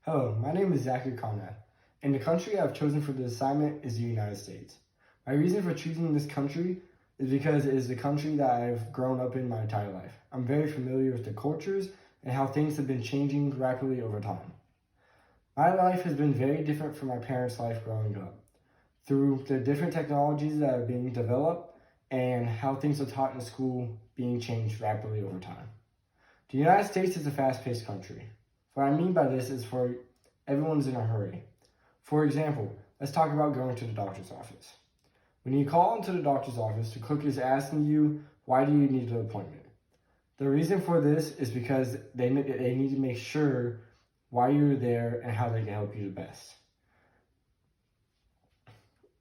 Hello, my name is Zachary Conrad, and the country I've chosen for this assignment is the United States. My reason for choosing this country is because it is the country that I've grown up in my entire life. I'm very familiar with the cultures and how things have been changing rapidly over time. My life has been very different from my parents' life growing up, through the different technologies that are being developed and how things are taught in school being changed rapidly over time. The United States is a fast-paced country. What I mean by this is for everyone's in a hurry. For example, let's talk about going to the doctor's office. When you call into the doctor's office, the clerk is asking you, why do you need an appointment? The reason for this is because they need to make sure why you're there and how they can help you the best.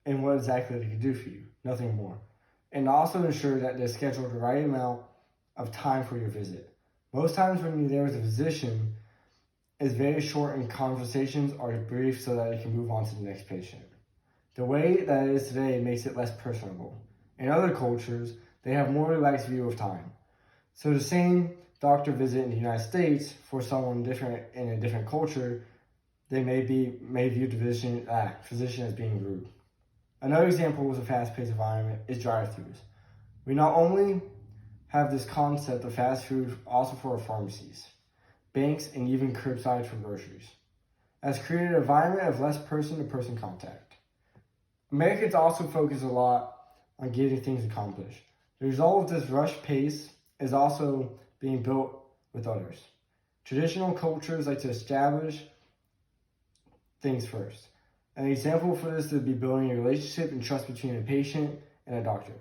And what exactly they can do for you, nothing more. And also ensure that they schedule the right amount of time for your visit. Most times when you're there with a physician, it's very short and conversations are brief so that they can move on to the next patient. The way that it is today makes it less personable. In other cultures, they have more relaxed view of time. So the same doctor visit in the United States for someone different in a different culture, they may view the physician as being rude. Another example of a fast-paced environment is drive-thrus. We not only have this concept of fast food also for our pharmacies, banks, and even curbside for groceries, has created an environment of less person-to-person contact. Americans also focus a lot on getting things accomplished. The result of this rush pace is also being built with others. Traditional cultures like to establish things first. An example for this would be building a relationship and trust between a patient and a doctor.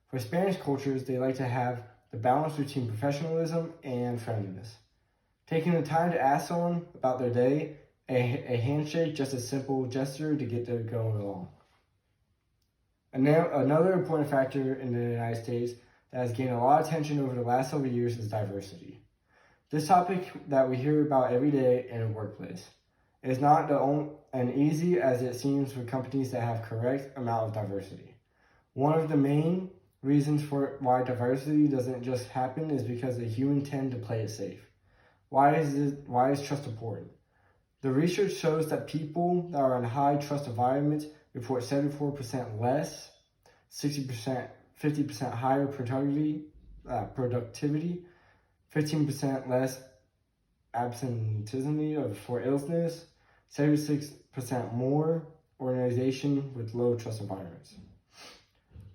For Spanish cultures, they like to have the balance between professionalism and friendliness. Taking the time to ask someone about their day, a handshake, just a simple gesture to get them going along. Another important factor in the United States that has gained a lot of attention over the last several years is diversity. This topic that we hear about every day in a workplace. It is not as easy as it seems for companies that have correct amount of diversity. One of the main reasons for why diversity doesn't just happen is because the humans tend to play it safe. Why is trust important? The research shows that people that are in high trust environments report 74% less, 50% higher productivity, 15% less absenteeism for illness, 76% more organization with low trust environments.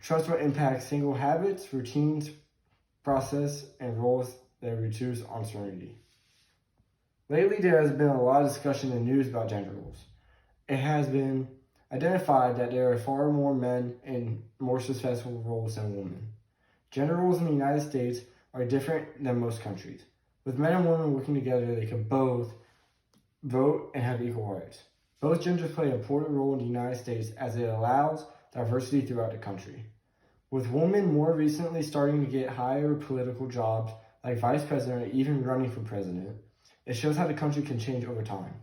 Trust will impact single habits, routines, process, and roles that reduce uncertainty. Lately, there has been a lot of discussion in the news about gender roles. It has been identified that there are far more men in more successful roles than women. Gender roles in the United States are different than most countries. With men and women working together, they can both vote and have equal rights. Both genders play an important role in the United States as it allows diversity throughout the country. With women more recently starting to get higher political jobs like vice president or even running for president, it shows how the country can change over time.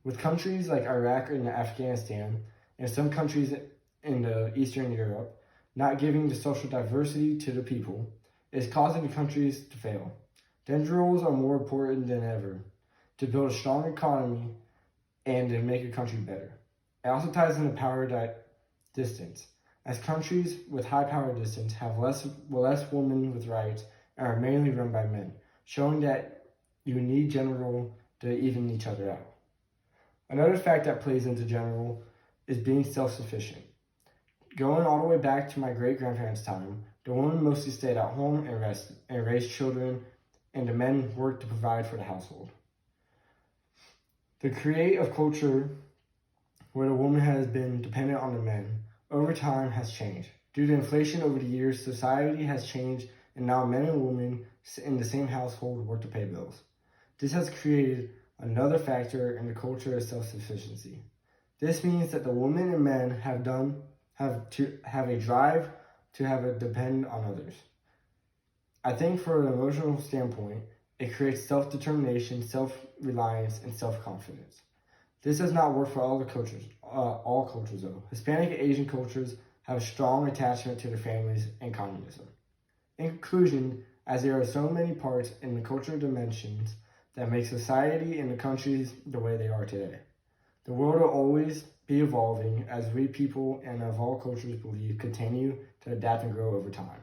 With countries like Iraq and Afghanistan, and some countries in the Eastern Europe, not giving the social diversity to the people, is causing the countries to fail. Gender roles are more important than ever to build a strong economy and to make a country better. It also ties into power distance, as countries with high power distance have less women with rights and are mainly run by men, showing that you need gender role to even each other out. Another fact that plays into gender role is being self-sufficient. Going all the way back to my great-grandparents' time, the women mostly stayed at home and raised children, and the men worked to provide for the household. The create of culture where the woman has been dependent on the men over time has changed. Due to inflation over the years, society has changed, and now men and women in the same household work to pay bills. This has created another factor in the culture of self-sufficiency. This means that the women and men have a drive to depend on others. I think from an emotional standpoint, it creates self-determination, self-reliance, and self-confidence. This does not work for all cultures though. Hispanic and Asian cultures have a strong attachment to their families and communism. In conclusion, as there are so many parts in the cultural dimensions that make society and the countries the way they are today. The world will always be evolving as we people and of all cultures believe continue to adapt and grow over time.